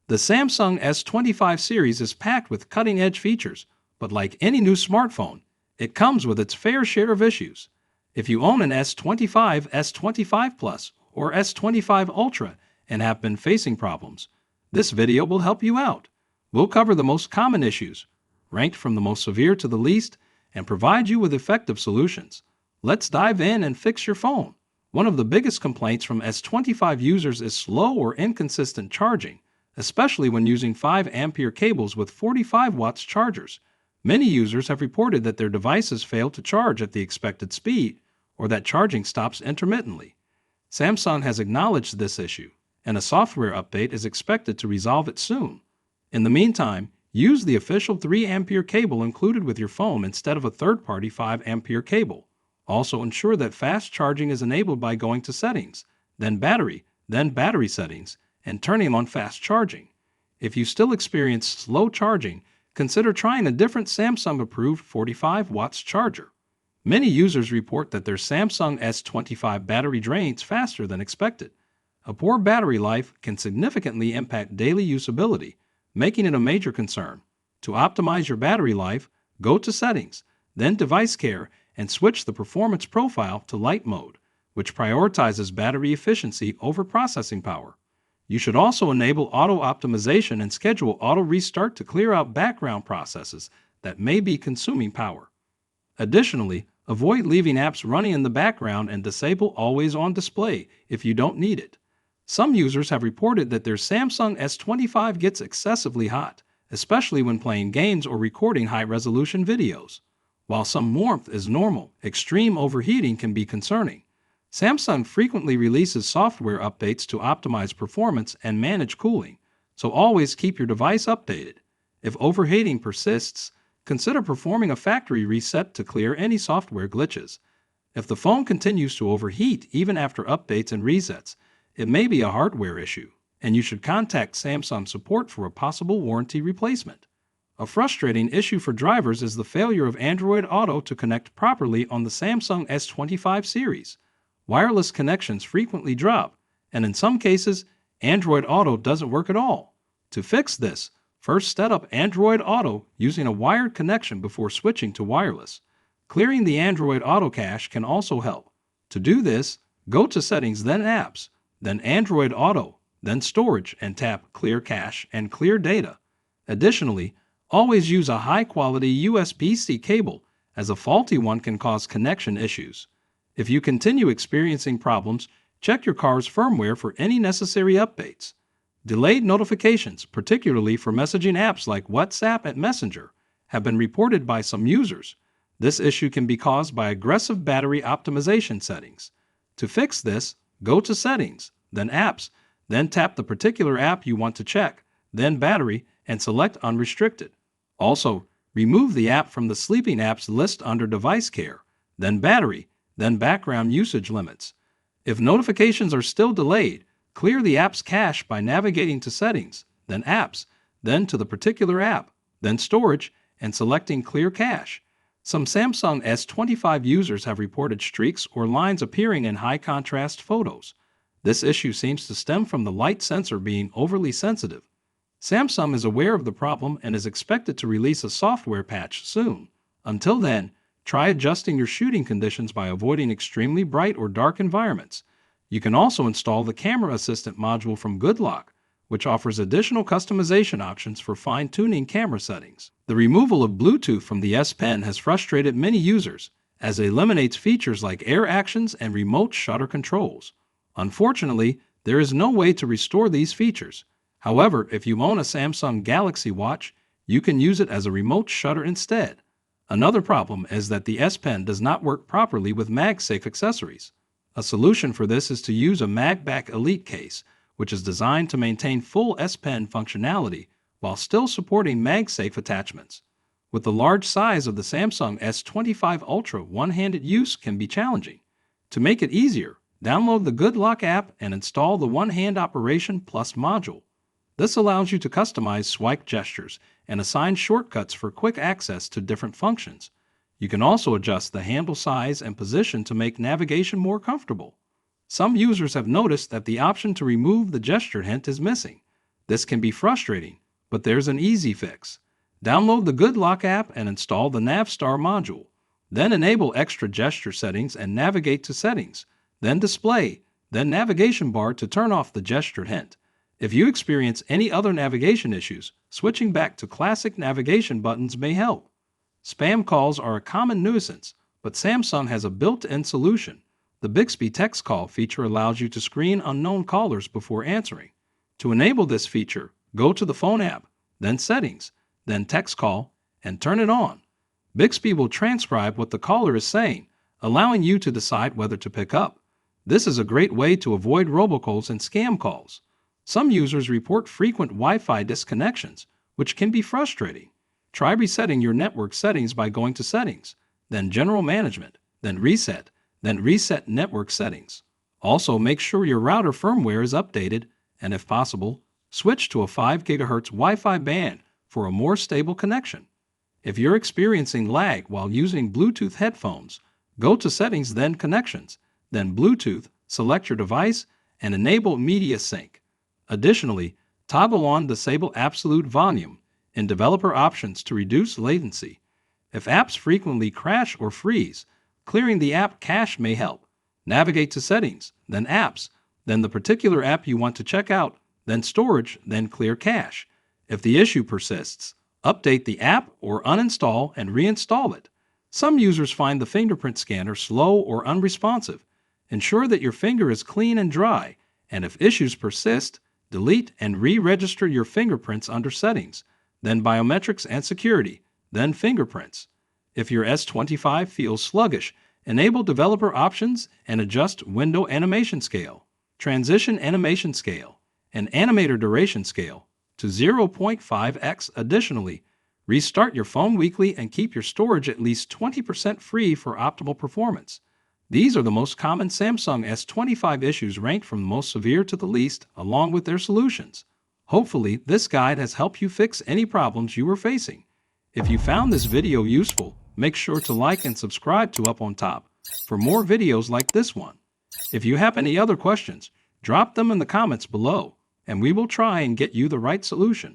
The Samsung S25 series is packed with cutting-edge features, but like any new smartphone, it comes with its fair share of issues. If you own an S25, S25 Plus, or S25 Ultra and have been facing problems, this video will help you out. We'll cover the most common issues, ranked from the most severe to the least, and provide you with effective solutions. Let's dive in and fix your phone. One of the biggest complaints from S25 users is slow or inconsistent charging, especially when using 5-ampere cables with 45 watts chargers. Many users have reported that their devices fail to charge at the expected speed or that charging stops intermittently. Samsung has acknowledged this issue, and a software update is expected to resolve it soon. In the meantime, use the official 3-ampere cable included with your phone instead of a third-party 5-ampere cable. Also ensure that fast charging is enabled by going to Settings, then Battery Settings, and turning on fast charging. If you still experience slow charging, consider trying a different Samsung-approved 45 watts charger. Many users report that their Samsung S25 battery drains faster than expected. A poor battery life can significantly impact daily usability, making it a major concern. To optimize your battery life, go to Settings, then Device Care, and switch the performance profile to Light Mode, which prioritizes battery efficiency over processing power. You should also enable auto optimization and schedule auto restart to clear out background processes that may be consuming power. Additionally, avoid leaving apps running in the background and disable Always On Display if you don't need it. Some users have reported that their Samsung S25 gets excessively hot, especially when playing games or recording high-resolution videos. While some warmth is normal, extreme overheating can be concerning. Samsung frequently releases software updates to optimize performance and manage cooling, so always keep your device updated. If overheating persists, consider performing a factory reset to clear any software glitches. If the phone continues to overheat even after updates and resets, it may be a hardware issue, and you should contact Samsung support for a possible warranty replacement. A frustrating issue for drivers is the failure of Android Auto to connect properly on the Samsung S25 series. Wireless connections frequently drop, and in some cases, Android Auto doesn't work at all. To fix this, first set up Android Auto using a wired connection before switching to wireless. Clearing the Android Auto cache can also help. To do this, go to Settings, then Apps, then Android Auto, then Storage, and tap Clear Cache and Clear Data. Additionally, always use a high-quality USB-C cable, as a faulty one can cause connection issues. If you continue experiencing problems, check your car's firmware for any necessary updates. Delayed notifications, particularly for messaging apps like WhatsApp and Messenger, have been reported by some users. This issue can be caused by aggressive battery optimization settings. To fix this, go to Settings, then Apps, then tap the particular app you want to check, then Battery, and select Unrestricted. Also, remove the app from the Sleeping Apps list under Device Care, then Battery, then Background Usage Limits. If notifications are still delayed, clear the app's cache by navigating to Settings, then Apps, then to the particular app, then Storage, and selecting Clear Cache. Some Samsung S25 users have reported streaks or lines appearing in high-contrast photos. This issue seems to stem from the light sensor being overly sensitive. Samsung is aware of the problem and is expected to release a software patch soon. Until then, try adjusting your shooting conditions by avoiding extremely bright or dark environments. You can also install the Camera Assistant module from GoodLock, which offers additional customization options for fine-tuning camera settings. The removal of Bluetooth from the S Pen has frustrated many users, as it eliminates features like air actions and remote shutter controls. Unfortunately, there is no way to restore these features. However, if you own a Samsung Galaxy watch, you can use it as a remote shutter instead. Another problem is that the S Pen does not work properly with MagSafe accessories. A solution for this is to use a MagBack Elite case, which is designed to maintain full S Pen functionality while still supporting MagSafe attachments. With the large size of the Samsung S25 Ultra, one-handed use can be challenging. To make it easier, download the GoodLock app and install the One Hand Operation Plus module. This allows you to customize swipe gestures and assign shortcuts for quick access to different functions. You can also adjust the handle size and position to make navigation more comfortable. Some users have noticed that the option to remove the gesture hint is missing. This can be frustrating, but there's an easy fix. Download the Good Lock app and install the Navstar module. Then enable extra gesture settings and navigate to Settings, then Display, then Navigation bar to turn off the gestured hint. If you experience any other navigation issues, switching back to classic navigation buttons may help. Spam calls are a common nuisance, but Samsung has a built-in solution. The Bixby text call feature allows you to screen unknown callers before answering. To enable this feature, go to the Phone app, then Settings, then Text Call, and turn it on. Bixby will transcribe what the caller is saying, allowing you to decide whether to pick up. This is a great way to avoid robocalls and scam calls. Some users report frequent Wi-Fi disconnections, which can be frustrating. Try resetting your network settings by going to Settings, then General Management, then Reset Network Settings. Also, make sure your router firmware is updated, and if possible, switch to a 5 GHz Wi-Fi band for a more stable connection. If you're experiencing lag while using Bluetooth headphones, go to Settings, then Connections, then Bluetooth, select your device, and enable Media Sync. Additionally, toggle on Disable Absolute Volume in Developer Options to reduce latency. If apps frequently crash or freeze, clearing the app cache may help. Navigate to Settings, then Apps, then the particular app you want to check out, then Storage, then Clear Cache. If the issue persists, update the app or uninstall and reinstall it. Some users find the fingerprint scanner slow or unresponsive. Ensure that your finger is clean and dry, and if issues persist, delete and re-register your fingerprints under Settings, then Biometrics and Security, then Fingerprints. If your S25 feels sluggish, enable Developer Options and adjust Window Animation Scale, Transition Animation Scale, and Animator Duration Scale to 0.5x. Additionally, restart your phone weekly and keep your storage at least 20% free for optimal performance. These are the most common Samsung S25 issues, ranked from the most severe to the least, along with their solutions. Hopefully, this guide has helped you fix any problems you were facing. If you found this video useful, make sure to like and subscribe to Up on Top for more videos like this one. If you have any other questions, drop them in the comments below, and we will try and get you the right solution.